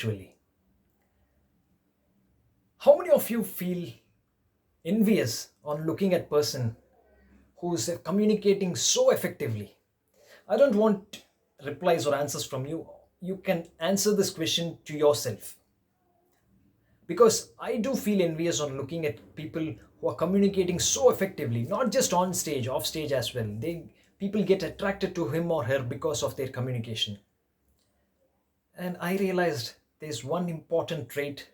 Actually, how many of you feel envious on looking at person who's communicating so effectively? I don't want replies or answers from you. You can answer this question to yourself, because I do feel envious on looking at people who are communicating so effectively, not just on stage, off stage as well. They People get attracted to him or her because of their communication. And I realized there's one important trait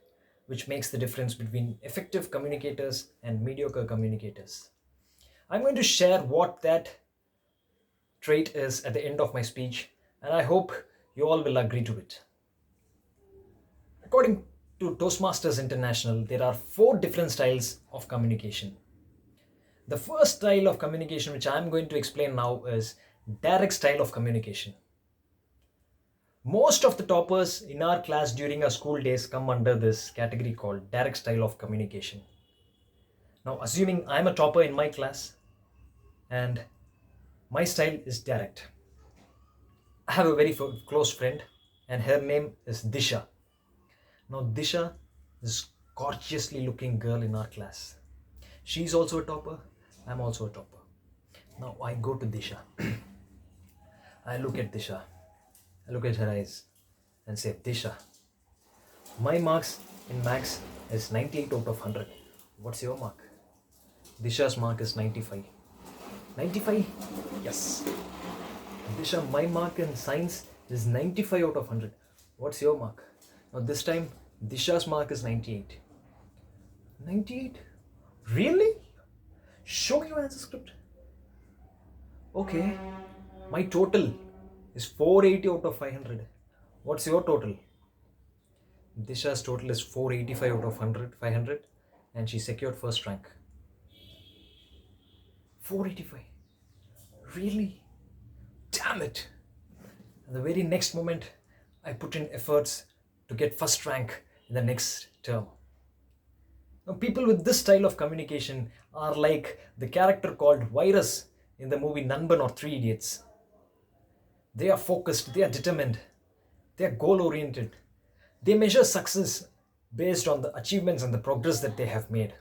which makes the difference between effective communicators and mediocre communicators. I'm going to share what that trait is at the end of my speech, and I hope you all will agree to it. According to Toastmasters International, there are four different styles of communication. The first style of communication, which I'm going to explain now, is direct style of communication. Most of the toppers in our class during our school days come under this category called direct style of communication. Now, assuming I'm a topper in my class and my style is direct, I have a very close friend and her name is Disha. Now, Disha is gorgeously looking girl in our class. She's also a topper. I'm also a topper. Now I go to Disha. I look at Disha. I look at her eyes and say, Disha, my marks in max is 98 out of 100. What's your mark? Disha's mark is 95. 95? Yes. Disha, my mark in science is 95 out of 100. What's your mark? Now this time, Disha's mark is 98. 98? Really? Show your answer script. Okay. My total is 480 out of 500. What's your total? Disha's total is 485 out of 500, and she secured first rank. 485. Really? Damn it. And the very next moment, I put in efforts to get first rank in the next term. Now, people with this style of communication are like the character called Virus in the movie Nanban or Three Idiots. They are focused, they are determined, they are goal oriented. They measure success based on the achievements and the progress that they have made.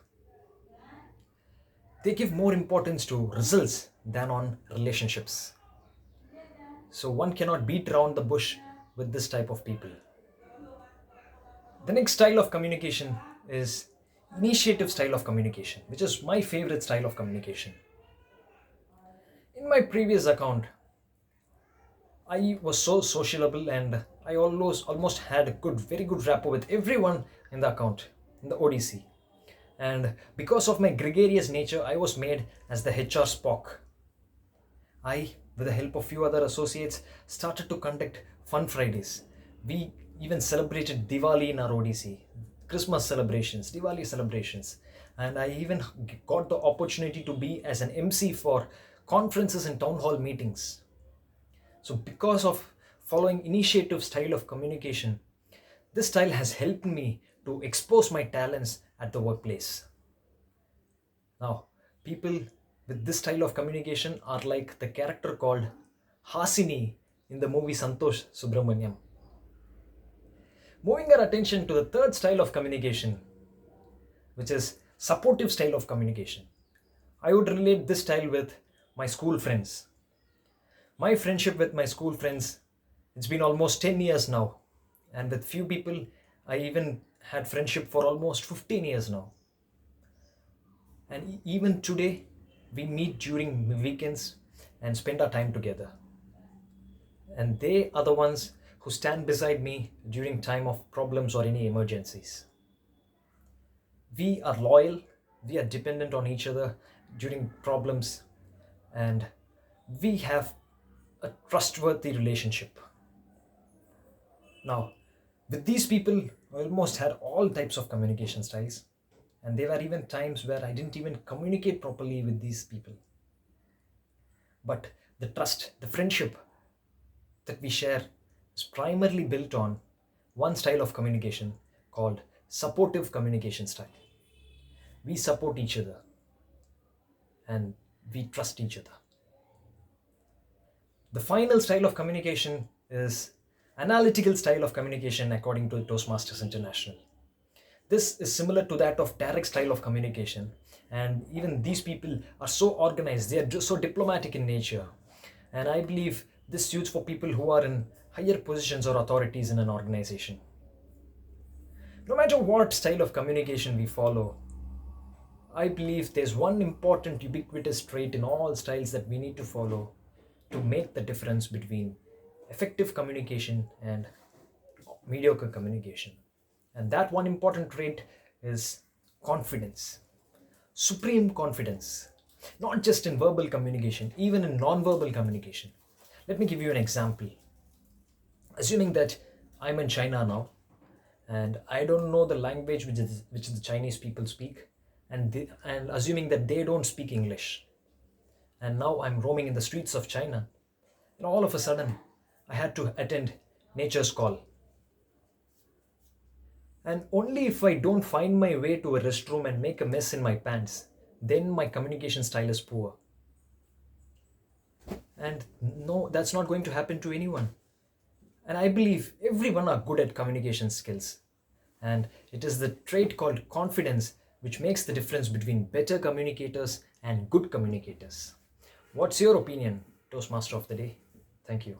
They give more importance to results than on relationships. So one cannot beat around the bush with this type of people. The next style of communication is initiative style of communication, which is my favorite style of communication. In my previous account, I was so sociable and I almost had a very good rapport with everyone in the account, in the ODC. And because of my gregarious nature, I was made as the HR Spock. I, with the help of few other associates, started to conduct fun Fridays. We even celebrated Diwali in our ODC, Christmas celebrations, Diwali celebrations. And I even got the opportunity to be as an MC for conferences and town hall meetings. So because of following initiative style of communication, this style has helped me to expose my talents at the workplace. Now, people with this style of communication are like the character called Hasini in the movie Santosh Subramaniam. Moving our attention to the third style of communication, which is supportive style of communication. I would relate this style with my school friends. My friendship with my school friends, it's been almost 10 years now. And with few people, I even had friendship for almost 15 years now. And even today, we meet during weekends and spend our time together. And they are the ones who stand beside me during time of problems or any emergencies. We are loyal, we are dependent on each other during problems, and we have a trustworthy relationship. Now, with these people, I almost had all types of communication styles, and there were even times where I didn't even communicate properly with these people. But the trust, the friendship that we share is primarily built on one style of communication called supportive communication style. We support each other and we trust each other. The final style of communication is Analytical style of communication according to Toastmasters International. This is similar to that of direct style of communication. And even these people are so organized, they are so diplomatic in nature. And I believe this suits for people who are in higher positions or authorities in an organization. No matter what style of communication we follow, I believe there's one important ubiquitous trait in all styles that we need to follow to make the difference between effective communication and mediocre communication. And that one important trait is confidence, supreme confidence, not just in verbal communication, even in non-verbal communication. Let me give you an example. Assuming that I'm in China now and I don't know the language which the Chinese people speak, and assuming that they don't speak English, and now I'm roaming in the streets of China, and all of a sudden I had to attend nature's call. And only if I don't find my way to a restroom and make a mess in my pants, then my communication style is poor. And no, that's not going to happen to anyone. And I believe everyone are good at communication skills. And it is the trait called confidence which makes the difference between better communicators and good communicators. What's your opinion, Toastmaster of the Day? Thank you.